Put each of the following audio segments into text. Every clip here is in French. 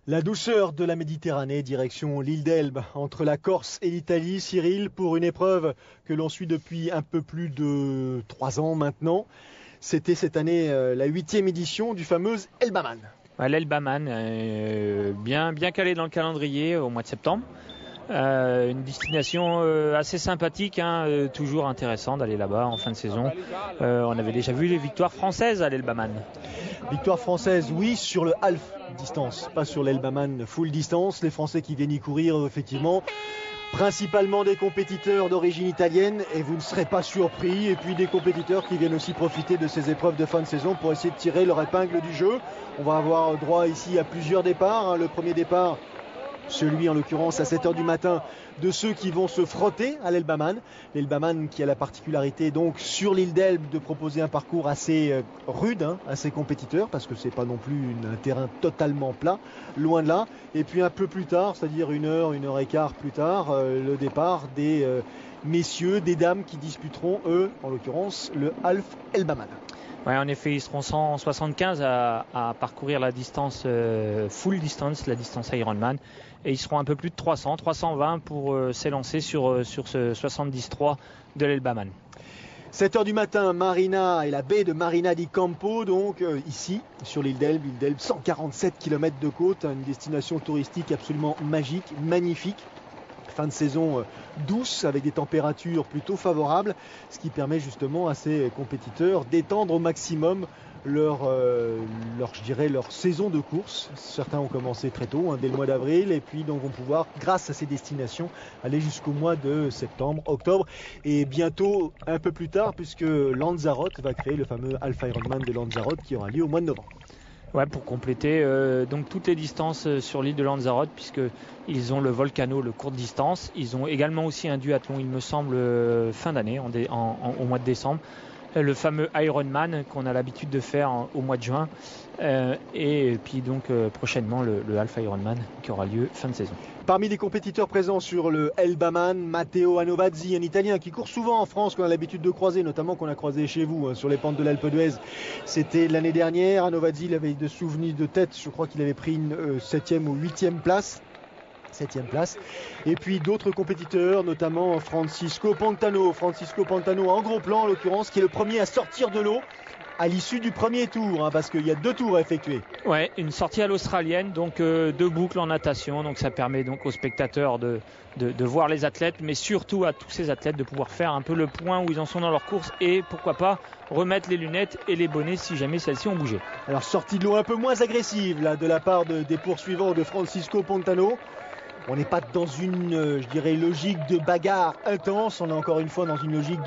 La douceur de la Méditerranée, direction l'île d'Elbe, entre la Corse et l'Italie, Cyril, pour une épreuve que l'on suit depuis un peu plus de 3 ans maintenant. C'était cette année la 8e édition du fameux Elbaman. Ouais, L'Elbaman, bien calé dans le calendrier au mois de septembre. Une destination assez sympathique, toujours intéressant d'aller là-bas en fin de saison. On avait déjà vu les victoires françaises à l'Elbaman. Victoire française, oui, sur le half distance, pas sur l'Elbaman full distance. Les Français qui viennent y courir, effectivement, principalement des compétiteurs d'origine italienne, et vous ne serez pas surpris. Et puis des compétiteurs qui viennent aussi profiter de ces épreuves de fin de saison pour essayer de tirer leur épingle du jeu. On va avoir droit ici à plusieurs départs. Le premier départ, celui en l'occurrence à 7h du matin, de ceux qui vont se frotter à l'Elbaman. L'Elbaman qui a la particularité donc sur l'île d'Elbe de proposer un parcours assez rude à ses compétiteurs, parce que c'est pas non plus un terrain totalement plat, loin de là. Et puis un peu plus tard, c'est-à-dire 1h et quart plus tard, le départ des messieurs, des dames qui disputeront eux, en l'occurrence, le Half Elbaman. Ouais, en effet, ils seront 175 à parcourir la distance full distance, la distance Ironman, et ils seront un peu plus de 320 pour s'élancer sur ce 73 de l'Elbaman. 7h du matin, Marina et la baie de Marina di Campo, donc ici sur l'île d'Elbe, 147 km de côte, une destination touristique absolument magique, magnifique. Fin de saison douce avec des températures plutôt favorables, ce qui permet justement à ces compétiteurs d'étendre au maximum leur saison de course. Certains ont commencé très tôt, dès le mois d'avril, et puis donc vont pouvoir, grâce à ces destinations, aller jusqu'au mois de septembre, octobre, et bientôt un peu plus tard, puisque Lanzarote va créer le fameux Alpha Ironman de Lanzarote qui aura lieu au mois de novembre. Ouais, pour compléter donc toutes les distances sur l'île de Lanzarote, puisqu'ils ont le Volcano, le courte distance. Ils ont également aussi un duathlon, il me semble, fin d'année, au mois de décembre. Le fameux Ironman qu'on a l'habitude de faire au mois de juin. Et puis donc prochainement le Alpha Ironman qui aura lieu fin de saison. Parmi les compétiteurs présents sur le Elbaman, Matteo Anovazzi, un Italien qui court souvent en France, qu'on a l'habitude de croiser, notamment qu'on a croisé chez vous sur les pentes de l'Alpe d'Huez. C'était l'année dernière. Anovazzi, il avait de souvenirs de tête, je crois qu'il avait pris une 7e ou 8e place. 7e place. Et puis d'autres compétiteurs, notamment Francisco Pantano en gros plan en l'occurrence, qui est le premier à sortir de l'eau à l'issue du premier tour, parce qu'il y a 2 tours à effectuer. Ouais, une sortie à l'australienne, donc 2 boucles en natation, donc ça permet donc aux spectateurs de voir les athlètes, mais surtout à tous ces athlètes de pouvoir faire un peu le point où ils en sont dans leur course et pourquoi pas remettre les lunettes et les bonnets si jamais celles-ci ont bougé. Alors sortie de l'eau un peu moins agressive là, de la part des poursuivants de Francisco Pantano. On n'est pas dans une, logique de bagarre intense, on est encore une fois dans une logique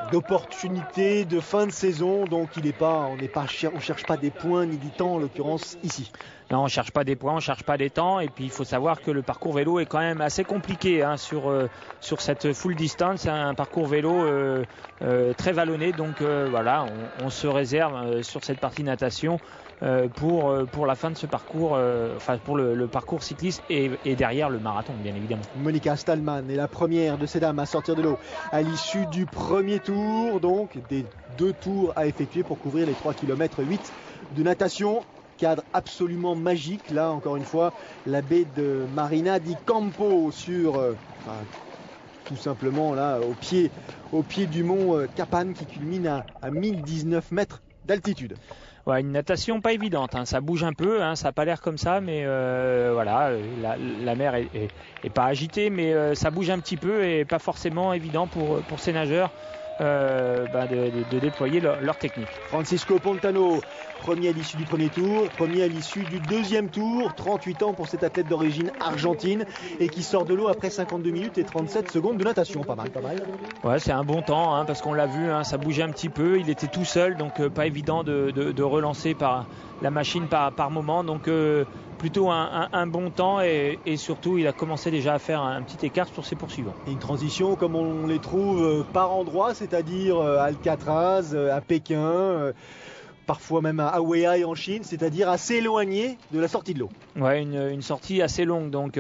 d'opportunité, de fin de saison, donc on cherche pas des points ni du temps en l'occurrence ici. Non, on cherche pas des points, on cherche pas des temps, et puis il faut savoir que le parcours vélo est quand même assez compliqué sur cette full distance. C'est un parcours vélo très vallonné, donc voilà, on se réserve sur cette partie natation pour la fin de ce parcours, pour le parcours cycliste et derrière le marathon, bien évidemment. Monica Stallman est la première de ces dames à sortir de l'eau à l'issue du premier tour, donc des 2 tours à effectuer pour couvrir les 3 km 8 de natation. Cadre absolument magique, là encore une fois, la baie de Marina di Campo tout simplement là au pied du mont Capan qui culmine à 1019 mètres d'altitude. Ouais, une natation pas évidente, ça bouge un peu, ça n'a pas l'air comme ça, mais voilà, la mer est pas agitée, mais ça bouge un petit peu et pas forcément évident pour ces nageurs de déployer leur technique. Francisco Pantano, premier à l'issue du premier tour, premier à l'issue du deuxième tour, 38 ans pour cet athlète d'origine argentine et qui sort de l'eau après 52 minutes et 37 secondes de natation, pas mal. Ouais, c'est un bon temps, parce qu'on l'a vu, ça bougeait un petit peu, il était tout seul, donc pas évident de relancer par la machine par moment, donc plutôt un bon temps et surtout il a commencé déjà à faire un petit écart sur ses poursuivants. Et une transition comme on les trouve par endroits, c'est-à-dire à Alcatraz, à Pékin, parfois même à Hawaï en Chine, c'est-à-dire assez éloigné de la sortie de l'eau. Ouais, une sortie assez longue, donc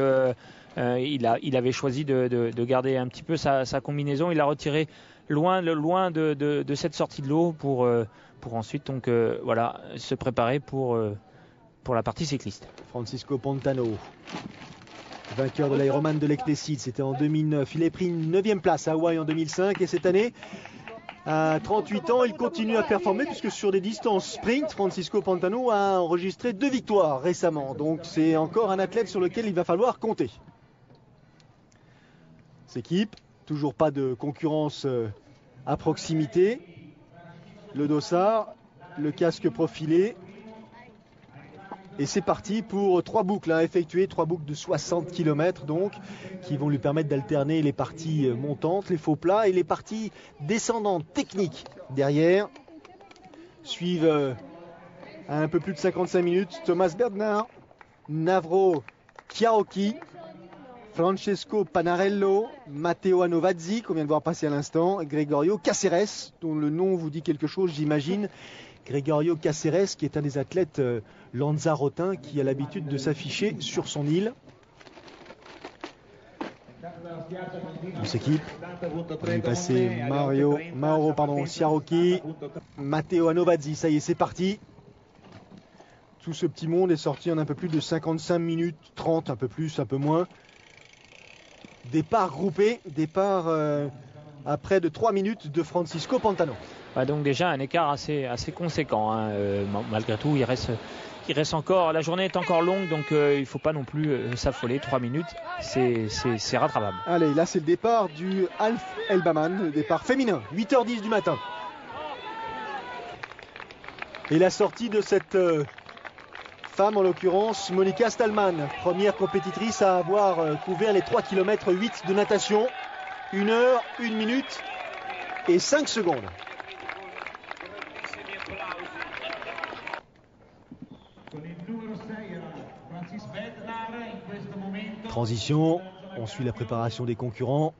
il avait choisi de garder un petit peu sa combinaison, il a retiré loin de cette sortie de l'eau pour ensuite donc voilà se préparer pour pour la partie cycliste. Francisco Pantano, vainqueur de l'Ironman de Lake-Placid, c'était en 2009. Il a pris une 9e place à Hawaï en 2005 et cette année, à 38 ans, il continue à performer puisque sur des distances sprint, Francisco Pantano a enregistré 2 victoires récemment. Donc c'est encore un athlète sur lequel il va falloir compter. S'équipe, toujours pas de concurrence à proximité. Le dossard, le casque profilé. Et c'est parti pour 3 boucles à effectuer, 3 boucles de 60 km donc, qui vont lui permettre d'alterner les parties montantes, les faux plats et les parties descendantes techniques. Derrière, suivent à un peu plus de 55 minutes Thomas Bernard, Navro Chiaocchi, Francesco Panarello, Matteo Anovazzi, qu'on vient de voir passer à l'instant, Gregorio Caceres, dont le nom vous dit quelque chose, j'imagine. Gregorio Caceres, qui est un des athlètes lanzarotins qui a l'habitude de s'afficher sur son île. On s'équipe. On va passer Mauro Ciarocchi, Matteo Anovazzi. Ça y est, c'est parti. Tout ce petit monde est sorti en un peu plus de 55 minutes, 30, un peu plus, un peu moins. Départ groupé, départ à près de 3 minutes de Francisco Pantano. Ouais, donc déjà un écart assez conséquent. Hein. Malgré tout, il reste encore. La journée est encore longue, donc il ne faut pas non plus s'affoler. 3 minutes, c'est rattrapable. Allez, là c'est le départ du Alf Elbaman, le départ féminin, 8h10 du matin. Et la sortie de cette femme, en l'occurrence Monica Stallman, première compétitrice à avoir couvert les 3 km 8 de natation. 1 heure, 1 minute et 5 secondes. Transition, on suit la préparation des concurrents.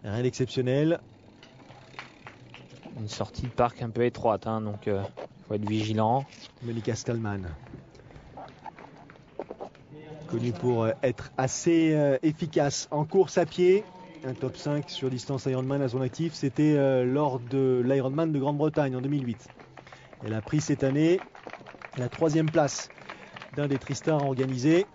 Rien d'exceptionnel. Une sortie de parc un peu étroite, hein, donc il faut être vigilant. Monica Stallman, connue pour être assez efficace en course à pied. Un top 5 sur distance Ironman à son actif, c'était lors de l'Ironman de Grande-Bretagne en 2008. Elle a pris cette année la 3e place d'un des Tristar organisés.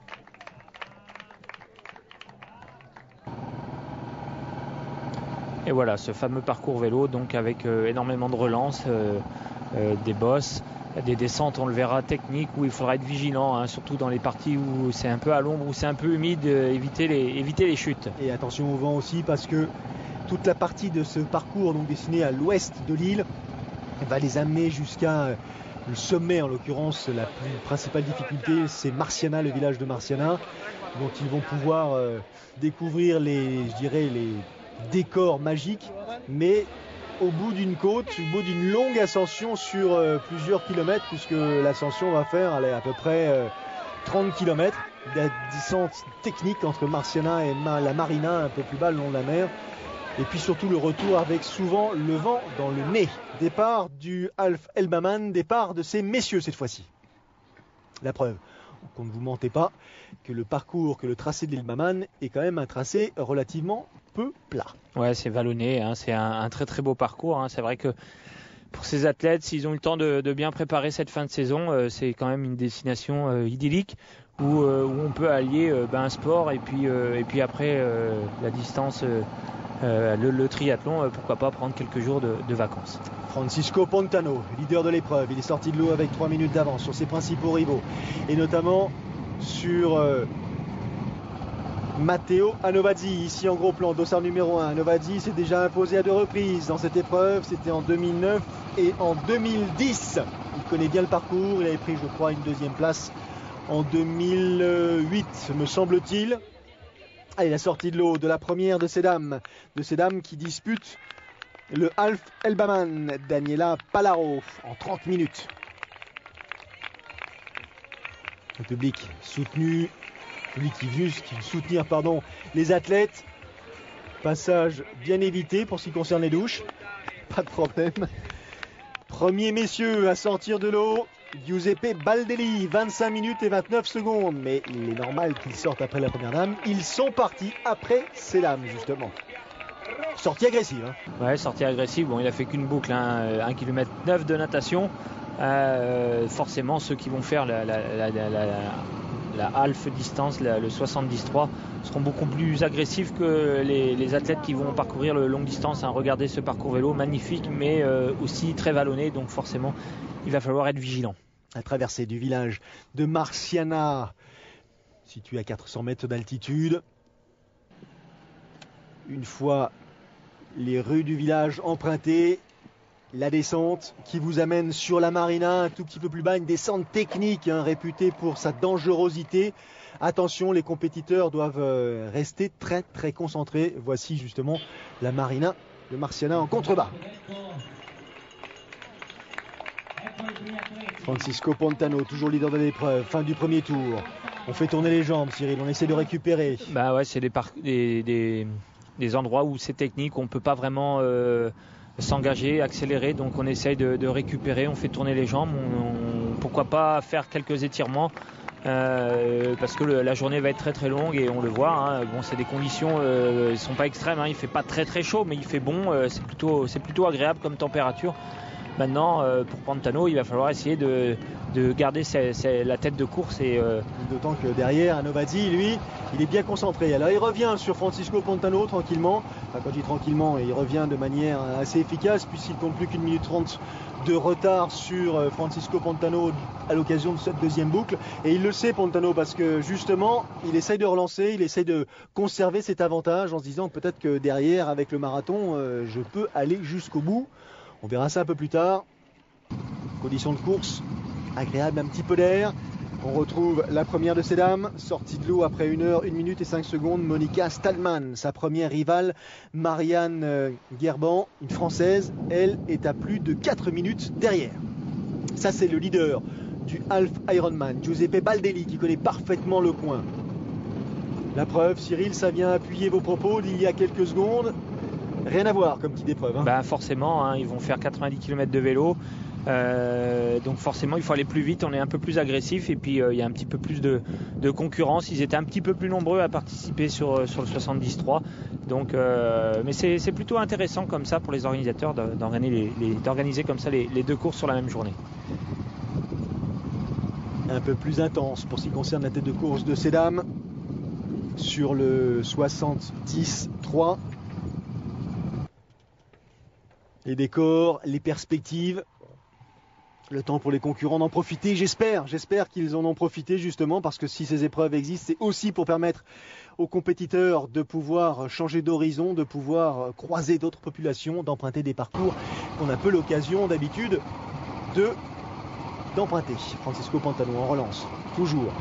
Et voilà, ce fameux parcours vélo, donc avec énormément de relances, des bosses, des descentes, on le verra, techniques, où il faudra être vigilant, hein, surtout dans les parties où c'est un peu à l'ombre, où c'est un peu humide, éviter les chutes. Et attention au vent aussi, parce que toute la partie de ce parcours, donc destiné à l'ouest de l'île, va les amener jusqu'à le sommet. En l'occurrence, la principale difficulté, c'est Marciana, le village de Marciana, dont ils vont pouvoir découvrir les décors magiques, mais au bout d'une côte, au bout d'une longue ascension sur plusieurs kilomètres, puisque l'ascension va faire à peu près 30 km de distance technique entre Marciana et la Marina, un peu plus bas le long de la mer. Et puis surtout le retour avec souvent le vent dans le nez. Départ du Alf Elbaman, départ de ces messieurs cette fois-ci. La preuve qu'on ne vous mentait pas, que le parcours, que le tracé de l'Elbaman est quand même un tracé relativement peu plat. Ouais, c'est vallonné, hein, c'est un très très beau parcours. Hein. C'est vrai que pour ces athlètes, s'ils ont eu le temps de bien préparer cette fin de saison, c'est quand même une destination idyllique où on peut allier un sport et puis après la distance, le triathlon, pourquoi pas prendre quelques jours de vacances. Francisco Pantano, leader de l'épreuve, il est sorti de l'eau avec 3 minutes d'avance sur ses principaux rivaux et notamment sur Matteo Anovazzi, ici en gros plan, dossard numéro 1. Anovazzi s'est déjà imposé à 2 reprises dans cette épreuve, c'était en 2009 et en 2010. Il connaît bien le parcours, il avait pris je crois une 2e place en 2008 me semble-t-il. Allez, la sortie de l'eau de la première de ces dames qui disputent le Alf Elbaman, Daniela Palaro, en 30 minutes. Le public soutenu, qui veut soutenir les athlètes. Passage bien évité pour ce qui concerne les douches, pas de problème. Premier messieurs à sortir de l'eau, Giuseppe Baldelli, 25 minutes et 29 secondes. Mais il est normal qu'ils sortent après la première dame. Ils sont partis après ces dames, justement. Sortie agressive. Hein. Ouais, sortie agressive. Bon, il a fait qu'une boucle, 1 km 9 de natation. forcément ceux qui vont faire la half distance, le 70-3, seront beaucoup plus agressifs que les athlètes qui vont parcourir le longue distance. Regardez ce parcours vélo, magnifique, mais aussi très vallonné, donc forcément il va falloir être vigilant. La traversée du village de Marciana, situé à 400 mètres d'altitude. Une fois les rues du village empruntées, la descente qui vous amène sur la marina un tout petit peu plus bas, une descente technique réputée pour sa dangerosité. Attention, les compétiteurs doivent rester très très concentrés. Voici justement la marina de Marciana en contrebas. Francisco Pantano, toujours leader de l'épreuve, fin du premier tour. On fait tourner les jambes, Cyril, on essaie de récupérer. Bah ouais, c'est des endroits où c'est technique, on ne peut pas vraiment s'engager, accélérer, donc on essaye de récupérer, on fait tourner les jambes, pourquoi pas faire quelques étirements, parce que la journée va être très très longue et on le voit, bon, c'est des conditions, ils ne sont pas extrêmes, il ne fait pas très très chaud, mais il fait bon, c'est plutôt agréable comme température. Maintenant, pour Pantano, il va falloir essayer de garder la tête de course. D'autant que derrière, Novazzi, lui, il est bien concentré. Alors il revient sur Francisco Pantano tranquillement. Enfin, quand je dis tranquillement, il revient de manière assez efficace puisqu'il compte plus qu'1 minute 30 de retard sur Francisco Pantano à l'occasion de cette deuxième boucle. Et il le sait, Pantano, parce que justement, il essaye de relancer, il essaye de conserver cet avantage en se disant peut-être que derrière, avec le marathon, je peux aller jusqu'au bout. On verra ça un peu plus tard. Conditions de course agréable, un petit peu d'air. On retrouve la première de ces dames, sortie de l'eau après 1 heure, 1 minute et 5 secondes, Monica Stallman. Sa première rivale, Marianne Guerban, une Française. Elle est à plus de 4 minutes derrière. Ça, c'est le leader du Half Ironman, Giuseppe Baldelli, qui connaît parfaitement le coin. La preuve, Cyril, ça vient appuyer vos propos d'il y a quelques secondes. Rien à voir comme petite épreuve. Forcément, ils vont faire 90 km de vélo. Donc forcément, il faut aller plus vite, on est un peu plus agressif. Et puis, il y a un petit peu plus de concurrence. Ils étaient un petit peu plus nombreux à participer sur le 70-3. Donc, mais c'est plutôt intéressant comme ça pour les organisateurs d'organiser comme ça les deux courses sur la même journée. Un peu plus intense pour ce qui concerne la tête de course de ces dames. Sur le 70-3. Les décors, les perspectives, le temps pour les concurrents d'en profiter. J'espère qu'ils en ont profité justement parce que si ces épreuves existent, c'est aussi pour permettre aux compétiteurs de pouvoir changer d'horizon, de pouvoir croiser d'autres populations, d'emprunter des parcours qu'on a peu l'occasion d'habitude d'emprunter. Francisco Pantano en relance, toujours.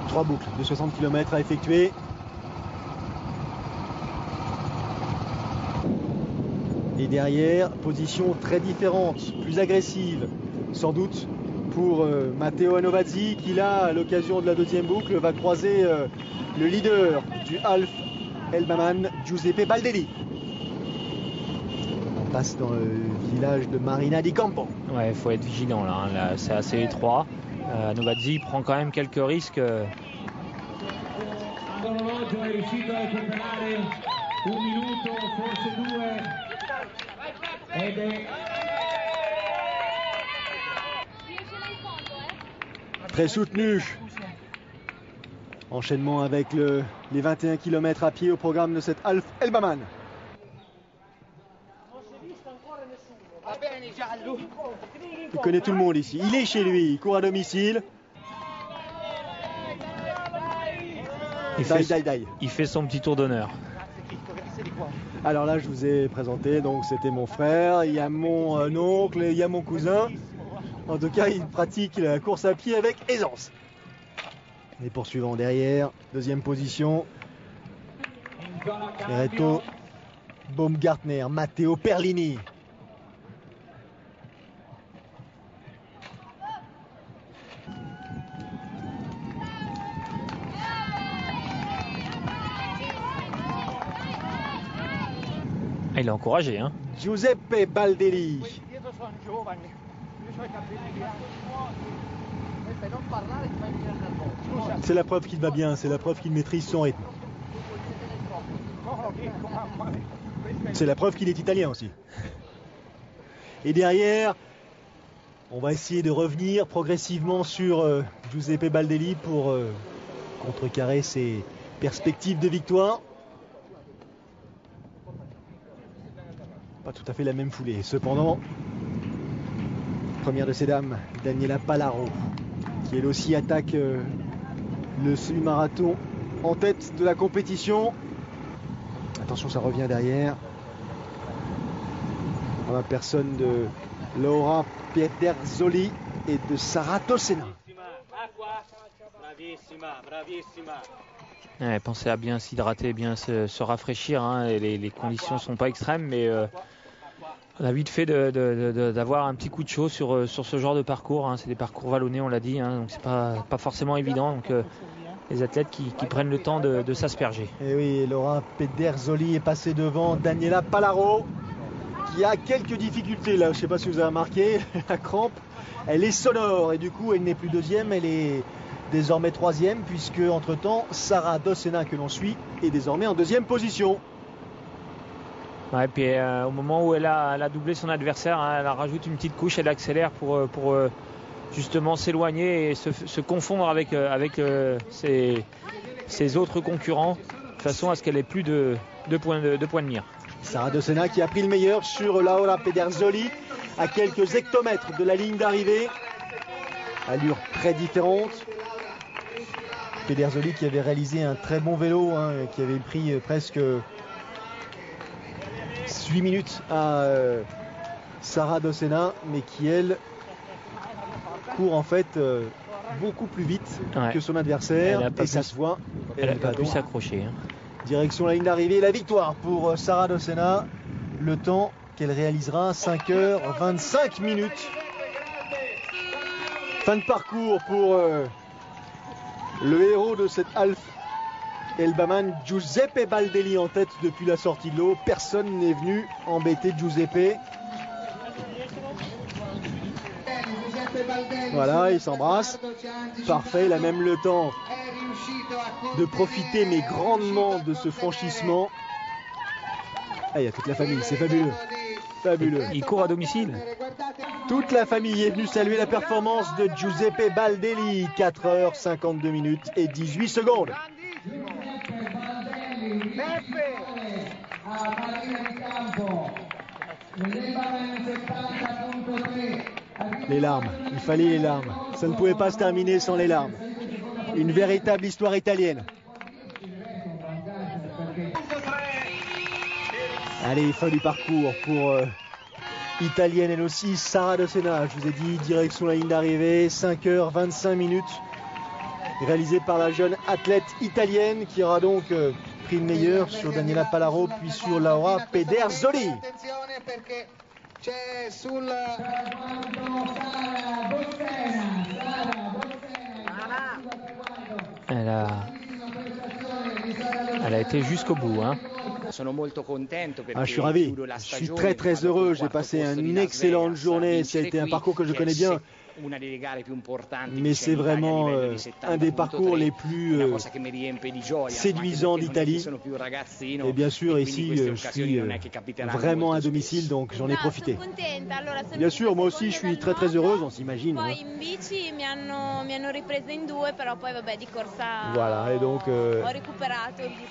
Trois boucles de 60 km à effectuer. Et derrière, position très différente, plus agressive, sans doute pour Matteo Novazzi qui là, à l'occasion de la deuxième boucle, va croiser le leader du Half Elbaman, Giuseppe Baldelli. On passe dans le village de Marina di Campo. Ouais, il faut être vigilant là, c'est assez étroit. Novazzi prend quand même quelques risques. Très soutenu. Enchaînement avec les 21 km à pied au programme de cette Half Elbaman. Il connaît tout le monde ici. Il est chez lui, il court à domicile. Il fait son petit tour d'honneur. Alors là, je vous ai présenté, donc c'était mon frère, il y a mon oncle, il y a mon cousin. En tout cas, il pratique la course à pied avec aisance. Les poursuivants derrière, deuxième position. Reto Baumgartner, Matteo Perlini. Il est encouragé, hein. Giuseppe Baldelli. C'est la preuve qu'il va bien, c'est la preuve qu'il maîtrise son rythme. C'est la preuve qu'il est italien aussi. Et derrière, on va essayer de revenir progressivement sur Giuseppe Baldelli pour contrecarrer ses perspectives de victoire. Pas tout à fait la même foulée. Cependant, première de ces dames, Daniela Palaro, qui elle aussi attaque le semi-marathon en tête de la compétition. Attention, ça revient derrière. En la personne de Laura Pedersoli et de Sara Dossena. Ouais, pensez à bien s'hydrater, bien se rafraîchir. Hein, et les conditions ne sont pas extrêmes, mais on a vite fait d'avoir un petit coup de chaud sur ce genre de parcours. Hein. C'est des parcours vallonnés, on l'a dit, hein, donc c'est pas forcément évident. Donc les athlètes qui prennent le temps de s'asperger. Et oui, Laura Pedersoli est passée devant Daniela Palaro, qui a quelques difficultés là. Je ne sais pas si vous avez remarqué, la crampe, elle est sonore et du coup elle n'est plus deuxième, elle est désormais troisième, puisque entre-temps Sara Dossena, que l'on suit, est désormais en deuxième position. Ouais, et puis au moment où elle a doublé son adversaire, hein, elle rajoute une petite couche, elle accélère pour justement s'éloigner et se confondre avec ses autres concurrents, de façon à ce qu'elle ait plus de points de mire. Sara Dossena qui a pris le meilleur sur Laura Pedersoli à quelques hectomètres de la ligne d'arrivée. Allure très différente. Pedersoli qui avait réalisé un très bon vélo, hein, qui avait pris presque 8 minutes à Sara Dossena, mais qui elle court en fait beaucoup plus vite que son adversaire, et ça se voit. Elle n'a pas pu s'accrocher. Hein. Direction la ligne d'arrivée, la victoire pour Sara Dossena. Le temps qu'elle réalisera, 5h25 minutes. Fin de parcours pour le héros de cette Half Elbaman, Giuseppe Baldelli, en tête depuis la sortie de l'eau. Personne n'est venu embêter Giuseppe. Voilà, ils s'embrassent. Parfait, il a même le temps de profiter, mais grandement, de ce franchissement. Ah, il y a toute la famille, c'est fabuleux. Fabuleux. Il court à domicile. Toute la famille est venue saluer la performance de Giuseppe Baldelli. 4h52 minutes et 18 secondes. Les larmes, il fallait les larmes. Ça ne pouvait pas se terminer sans les larmes. Une véritable histoire italienne. Allez, fin du parcours pour italienne elle aussi, Sara Dossena. Je vous ai dit, direction la ligne d'arrivée, 5h25 minutes. Réalisée par la jeune athlète italienne qui aura donc pris le meilleur sur Daniela Palaro puis sur Laura Pedersoli. Elle a été jusqu'au bout. Hein. Ah, je suis ravi, je suis très heureux, j'ai passé une excellente journée, ça a été un parcours que je connais bien, mais c'est vraiment un des parcours les plus séduisants d'Italie. Et bien sûr ici je suis vraiment à domicile, donc j'en ai profité. Bien sûr, moi aussi je suis très heureuse, on s'imagine. Hein. Voilà, et donc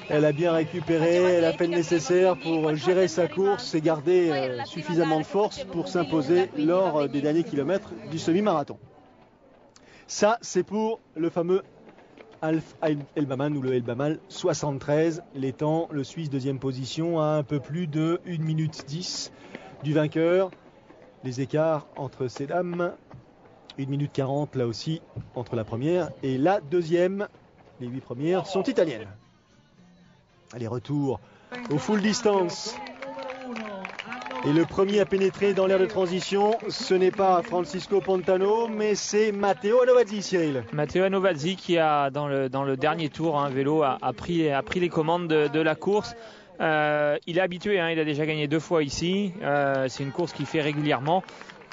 elle a bien récupéré, elle a fait le nécessaire pour gérer sa course et garder suffisamment de force pour s'imposer lors des derniers kilomètres du semi-marathon. Ça, c'est pour le fameux Half Elbaman ou le Elbaman 73. Les temps, le Suisse deuxième position à un peu plus de 1 minute 10 du vainqueur. Les écarts entre ces dames, 1 minute 40 là aussi entre la première et la deuxième. Les 8 premières sont italiennes. Allez, retour au full distance. Et le premier à pénétrer dans l'aire de transition, ce n'est pas Francisco Pantano, mais c'est Matteo Anovazzi, Cyril. Matteo Anovazzi qui a, dans le dernier tour, vélo, a pris les commandes de la course. Il est habitué, hein, il a déjà gagné 2 fois ici. C'est une course qu'il fait régulièrement.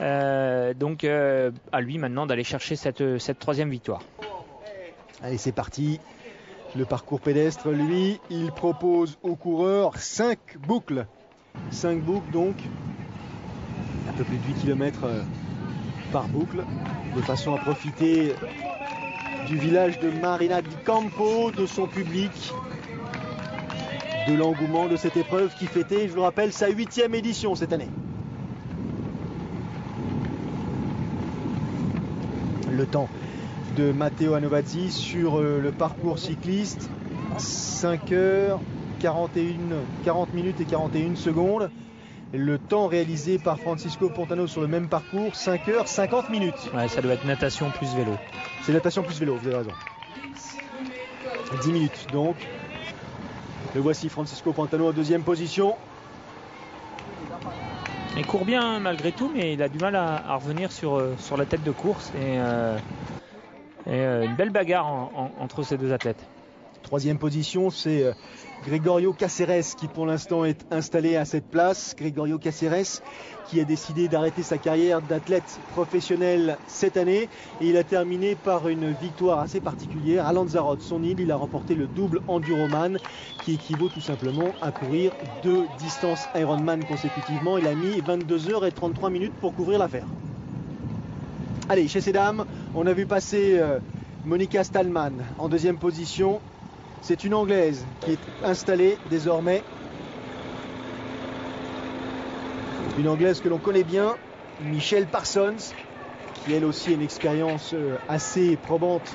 Donc à lui maintenant d'aller chercher cette 3e victoire. Allez, c'est parti. Le parcours pédestre, lui, il propose aux coureurs 5 boucles 5 boucles donc, un peu plus de 8 km par boucle, de façon à profiter du village de Marina di Campo, de son public, de l'engouement de cette épreuve qui fêtait, je vous le rappelle, sa 8e édition cette année. Le temps de Matteo Anovazzi sur le parcours cycliste, 5h41, 40 minutes et 41 secondes. Le temps réalisé par Francisco Pontano sur le même parcours, 5h50 minutes. Ouais, ça doit être natation plus vélo. C'est natation plus vélo, vous avez raison. 10 minutes donc. Le voici Francisco Pontano en 2e position. Il court bien malgré tout, mais il a du mal à revenir sur la tête de course. Et une belle bagarre entre ces deux athlètes. 3e position, c'est Gregorio Cáceres qui pour l'instant est installé à cette place. Gregorio Cáceres qui a décidé d'arrêter sa carrière d'athlète professionnel cette année. Et il a terminé par une victoire assez particulière à Lanzarote, son île. Il a remporté le double Enduroman qui équivaut tout simplement à courir 2 distances Ironman consécutivement. Il a mis 22h33 minutes pour couvrir l'affaire. Allez, chez ces dames, on a vu passer Monica Stallman en 2e position. C'est une Anglaise qui est installée désormais. Une Anglaise que l'on connaît bien, Michelle Parsons, qui elle aussi a une expérience assez probante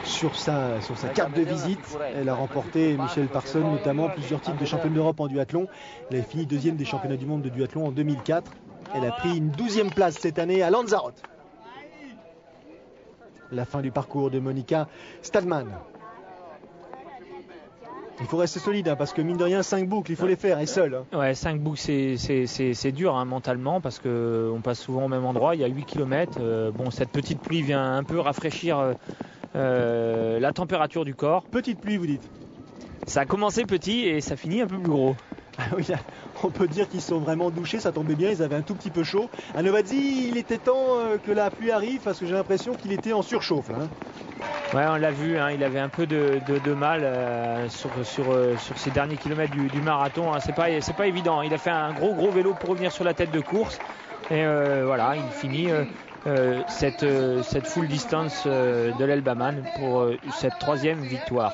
sur sa carte de visite. Elle a remporté, Michelle Parsons, notamment plusieurs titres de championne d'Europe en duathlon. Elle a fini 2e des championnats du monde de duathlon en 2004. Elle a pris une 12e place cette année à Lanzarote. La fin du parcours de Monica Stallman. Il faut rester solide hein, parce que mine de rien 5 boucles il faut les faire et seul. Hein. Ouais, 5 boucles c'est dur hein, mentalement parce qu'on passe souvent au même endroit, il y a 8 km. Bon, cette petite pluie vient un peu rafraîchir la température du corps. Petite pluie vous dites? Ça a commencé petit et ça finit un peu plus gros. Ah oui, là, on peut dire qu'ils sont vraiment douchés, ça tombait bien, ils avaient un tout petit peu chaud. Anovazzi, il était temps que la pluie arrive parce que j'ai l'impression qu'il était en surchauffe. Là, hein. Ouais, on l'a vu, hein, il avait un peu de mal sur ces derniers kilomètres du marathon. Hein. C'est pas évident. Il a fait un gros vélo pour revenir sur la tête de course. Et voilà, il finit cette full distance de l'Elbaman pour cette 3e victoire.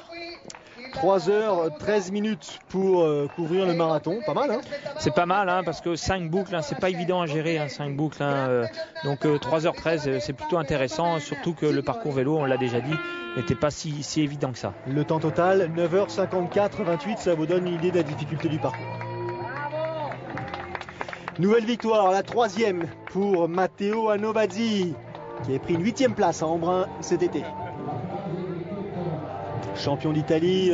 3h13 minutes pour couvrir le marathon, pas mal hein. C'est pas mal hein, parce que 5 boucles, hein, c'est pas évident à gérer hein, 5 boucles. Hein, donc 3h13 c'est plutôt intéressant, surtout que le parcours vélo, on l'a déjà dit, n'était pas si évident que ça. Le temps total, 9h54-28, ça vous donne une idée de la difficulté du parcours. Nouvelle victoire, la 3e pour Matteo Anovazzi, qui a pris une 8e place à Embrun cet été. Champion d'Italie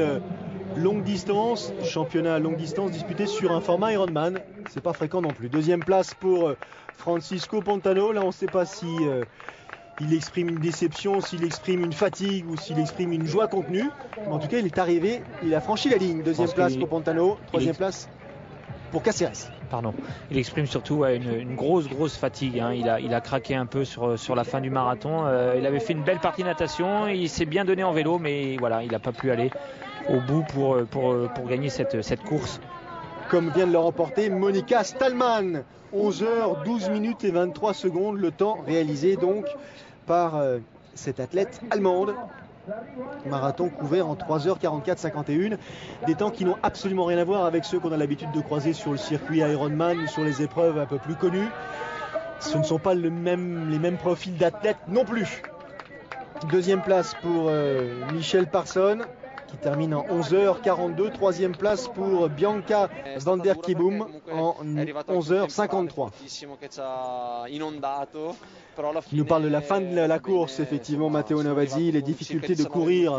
longue distance, championnat longue distance disputé sur un format Ironman, c'est pas fréquent non plus. 2e place pour Francisco Pontano, là on ne sait pas si il exprime une déception, s'il exprime une fatigue ou s'il exprime une joie contenue. Mais en tout cas il est arrivé, il a franchi la ligne. 2e place pour Pontano, 3e place pour Cáceres. Pardon. Il exprime surtout une grosse fatigue. Hein. Il a craqué un peu sur la fin du marathon. Il avait fait une belle partie natation. Il s'est bien donné en vélo, mais voilà, il n'a pas pu aller au bout pour gagner cette course. Comme vient de le remporter Monica Stallman, 11h12 minutes et 23 secondes, le temps réalisé donc par cette athlète allemande. Marathon couvert en 3h44-51, des temps qui n'ont absolument rien à voir avec ceux qu'on a l'habitude de croiser sur le circuit Ironman ou sur les épreuves un peu plus connues. Ce ne sont pas les mêmes profils d'athlètes non plus. 2e place pour Michelle Parsons qui termine en 11h42, 3e place pour Bianca van der Kieboom en 11h53. Il nous parle de la fin de la course, effectivement, Matteo Anovazzi, les difficultés de courir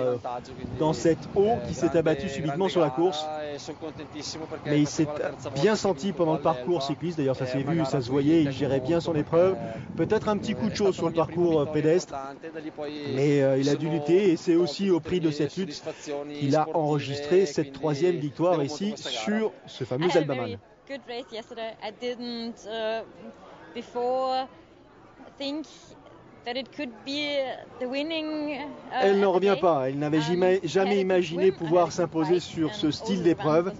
dans cette eau qui s'est abattue subitement sur la course. Mais il s'est bien senti pendant le parcours cycliste, d'ailleurs ça s'est vu, ça se voyait, il gérait bien son épreuve. Peut-être un petit coup de chaud sur le parcours pédestre, mais il a dû lutter et c'est aussi au prix de cette lutte qu'il a enregistré cette 3e victoire ici sur ce fameux Elbaman. Think Elle n'en revient pas. Elle n'avait jamais imaginé pouvoir s'imposer sur ce style d'épreuve.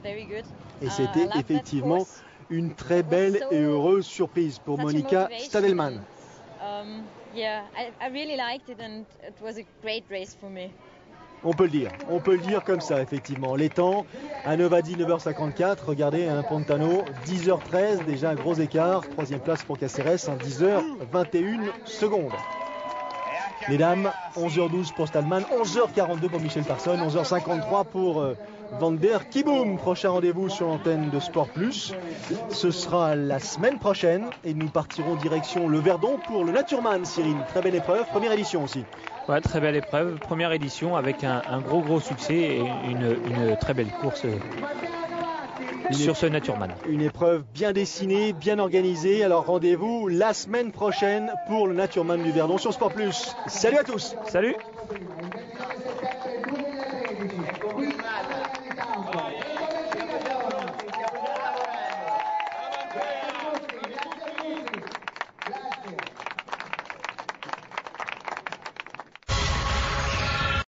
Et c'était effectivement une très belle et heureuse surprise pour Monica Stadelmann. On peut le dire comme ça, effectivement. Les temps, à Novadi 9h54, regardez, Pontano, 10h13, déjà un gros écart. Troisième place pour Caceres, 10h21 secondes. Les dames, 11h12 pour Stadelmann, 11h42 pour Michel Parson, 11h53 pour Van der Kieboom. Prochain rendez-vous sur l'antenne de Sport Plus. Ce sera la semaine prochaine et nous partirons direction le Verdon pour le Naturman, Cyril. Très belle épreuve, première édition aussi. Ouais, très belle épreuve, première édition avec un gros succès et une très belle course sur ce Naturman. Une épreuve bien dessinée, bien organisée. Alors rendez-vous la semaine prochaine pour le Naturman du Verdon sur Sport Plus. Salut à tous. Salut.